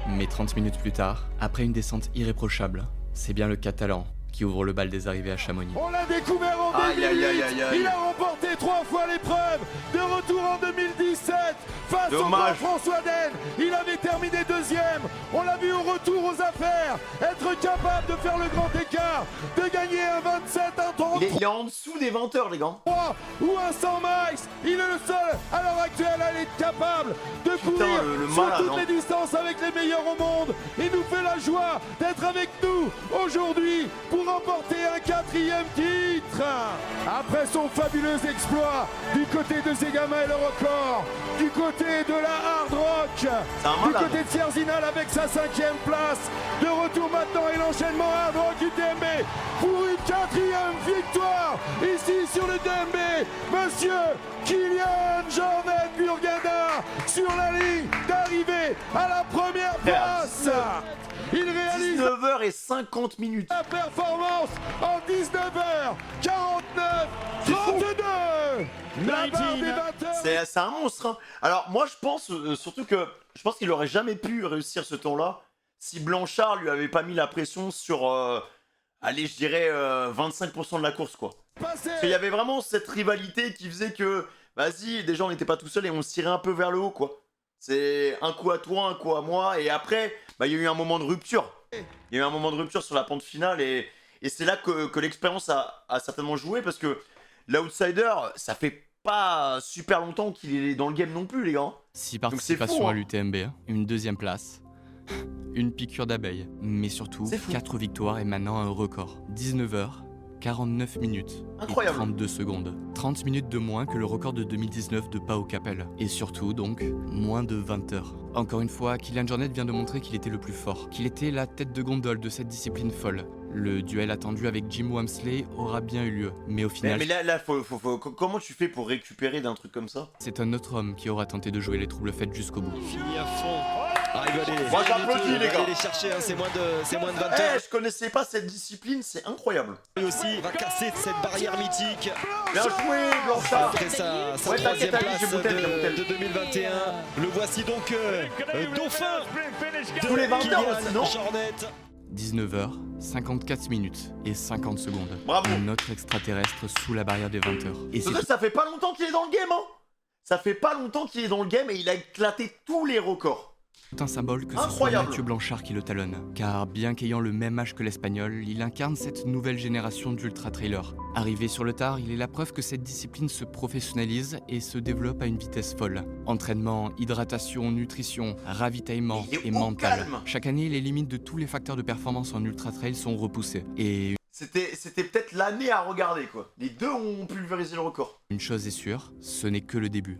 Speaker 2: Mais 30 minutes plus tard, après une descente irréprochable, c'est bien le Catalan qui ouvre le bal des arrivées à Chamonix.
Speaker 8: On l'a découvert en 2008, il a remporté 3 fois l'épreuve, de retour en 2017, face au grand François Den, il avait terminé deuxième, on l'a vu au retour aux affaires, être capable de faire le grand écart, de gagner un 27, un 33.
Speaker 1: Il est en dessous des 20 heures, les gars.
Speaker 8: Ou un 100 max, il est le seul à l'heure actuelle à être capable de courir sur toutes les distances avec les meilleurs au monde. Il nous fait la joie d'être avec nous aujourd'hui pour remporter un 4e titre. Après son fabuleux exploit du côté de Zegama et le record, du côté de la Hard Rock, du côté de Sierzinal avec sa 5e place, de retour maintenant et l'enchaînement Hard Rock UTMB pour une 4e victoire ici sur le DMB. Monsieur Kylian Jornet Burgada sur la ligne d'arrivée à la première place. Il réalise
Speaker 1: 19h50 minutes.
Speaker 8: La performance en 19h49 32. La barre des 20 heures.
Speaker 1: C'est un monstre, hein. Alors moi je pense surtout que je pense qu'il aurait jamais pu réussir ce temps-là si Blanchard lui avait pas mis la pression sur allez, je dirais 25% de la course, quoi. Parce qu'il y avait vraiment cette rivalité qui faisait que vas-y, déjà on n'était pas tout seul et on se tirait un peu vers le haut, quoi. C'est un coup à toi, un coup à moi, et après il y a eu un moment de rupture. Il y a eu un moment de rupture sur la pente finale, et c'est là que l'expérience a certainement joué, parce que l'outsider, ça fait pas super longtemps qu'il est dans le game non plus, les gars.
Speaker 2: 6 participations à l'UTMB, une 2e place, une piqûre d'abeille, mais surtout 4 victoires et maintenant un record. 19h, 49 minutes
Speaker 1: Incroyable.
Speaker 2: et 32 secondes. 30 minutes de moins que le record de 2019 de Pau Capel. Et surtout, donc, moins de 20 heures. Encore une fois, Kilian Jornet vient de montrer qu'il était le plus fort, qu'il était la tête de gondole de cette discipline folle. Le duel attendu avec Jim Walmsley aura bien eu lieu, mais au final...
Speaker 1: Mais là comment tu fais pour récupérer d'un truc comme ça?
Speaker 2: C'est un autre homme qui aura tenté de jouer les troubles faits jusqu'au bout.
Speaker 15: Fini à fond. Ah, il va aller,
Speaker 1: moi j'applaudis les gars.
Speaker 15: aller chercher, hein, c'est moins de 20 heures.
Speaker 1: Je connaissais pas cette discipline, c'est incroyable.
Speaker 15: Lui aussi va casser cette barrière mythique.
Speaker 1: Bien joué Blanchard.
Speaker 15: Après sa troisième place de 2021. Le voici donc dauphin
Speaker 1: tous les 20 heures
Speaker 15: Kilian
Speaker 1: non
Speaker 15: Jornet.
Speaker 2: 19h, 54 minutes et 50 secondes.
Speaker 1: Bravo.
Speaker 2: Un autre extraterrestre sous la barrière des 20 heures. Et c'est
Speaker 1: ça fait pas longtemps qu'il est dans le game, hein. Ça fait pas longtemps qu'il est dans le game et il a éclaté tous les records.
Speaker 2: tout un symbole que ce soit Mathieu Blanchard qui le talonne. Car bien qu'ayant le même âge que l'Espagnol, il incarne cette nouvelle génération d'ultra-trailers. Arrivé sur le tard, il est la preuve que cette discipline se professionnalise et se développe à une vitesse folle. Entraînement, hydratation, nutrition, ravitaillement et mental. Chaque année, les limites de tous les facteurs de performance en ultra-trail sont repoussées. Et
Speaker 1: c'était peut-être l'année à regarder quoi. Les deux ont pulvérisé le record.
Speaker 2: Une chose est sûre, ce n'est que le début.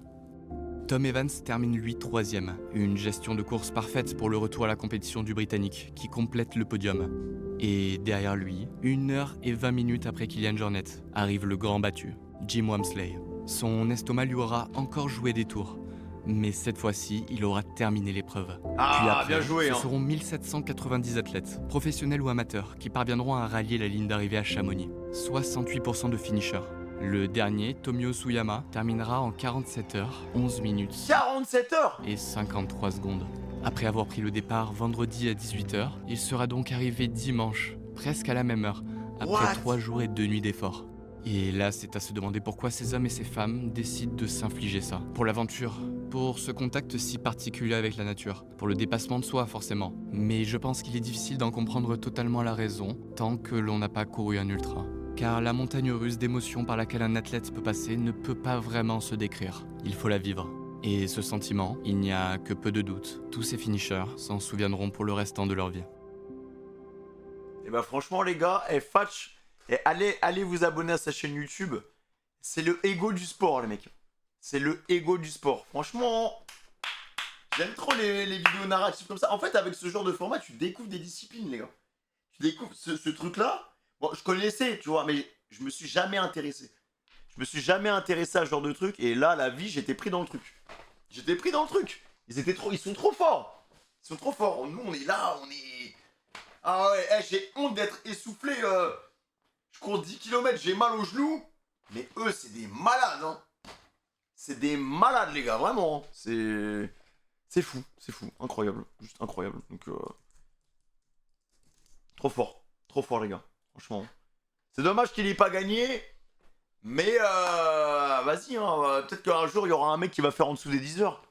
Speaker 2: Tom Evans termine lui 3ème, une gestion de course parfaite pour le retour à la compétition du Britannique, qui complète le podium. Et derrière lui, 1 heure et 20 minutes après Kilian Jornet, arrive le grand battu, Jim Walmsley. Son estomac lui aura encore joué des tours, mais cette fois-ci, il aura terminé l'épreuve.
Speaker 1: Ah,
Speaker 2: puis après,
Speaker 1: bien joué,
Speaker 2: ce seront 1790 athlètes, professionnels ou amateurs, qui parviendront à rallier la ligne d'arrivée à Chamonix. 68% de finishers. Le dernier, Tomio Suyama, terminera en 47 heures, 11 minutes
Speaker 1: 47 heures
Speaker 2: et 53 secondes. Après avoir pris le départ vendredi à 18h, il sera donc arrivé dimanche, presque à la même heure, après 3 jours et 2 nuits d'efforts. Et là, c'est à se demander pourquoi ces hommes et ces femmes décident de s'infliger ça. Pour l'aventure, pour ce contact si particulier avec la nature, pour le dépassement de soi forcément. Mais je pense qu'il est difficile d'en comprendre totalement la raison, tant que l'on n'a pas couru un ultra. Car la montagne russe d'émotions par laquelle un athlète peut passer ne peut pas vraiment se décrire. Il faut la vivre. Et ce sentiment, il n'y a que peu de doute. Tous ces finishers s'en souviendront pour le restant de leur vie.
Speaker 1: Et bah franchement les gars, Fatch, allez vous abonner à sa chaîne YouTube. C'est le ego du sport les mecs. C'est le ego du sport. Franchement, j'aime trop les vidéos narratives comme ça. En fait avec ce genre de format, tu découvres des disciplines les gars. Tu découvres ce truc là. Bon, je connaissais, tu vois, mais je me suis jamais intéressé. Je me suis jamais intéressé à ce genre de truc. Et là, la vie, j'étais pris dans le truc. J'étais pris dans le truc. Ils sont trop forts. Ils sont trop forts. Nous, on est là, on est... Ah ouais, j'ai honte d'être essoufflé. Je cours 10 km, j'ai mal aux genoux. Mais eux, c'est des malades, hein. C'est des malades, les gars, vraiment. C'est fou, incroyable. Juste incroyable. Donc, trop fort, les gars. Franchement. C'est dommage qu'il n'ait pas gagné. Mais vas-y, hein, peut-être qu'un jour il y aura un mec qui va faire en dessous des 10 heures.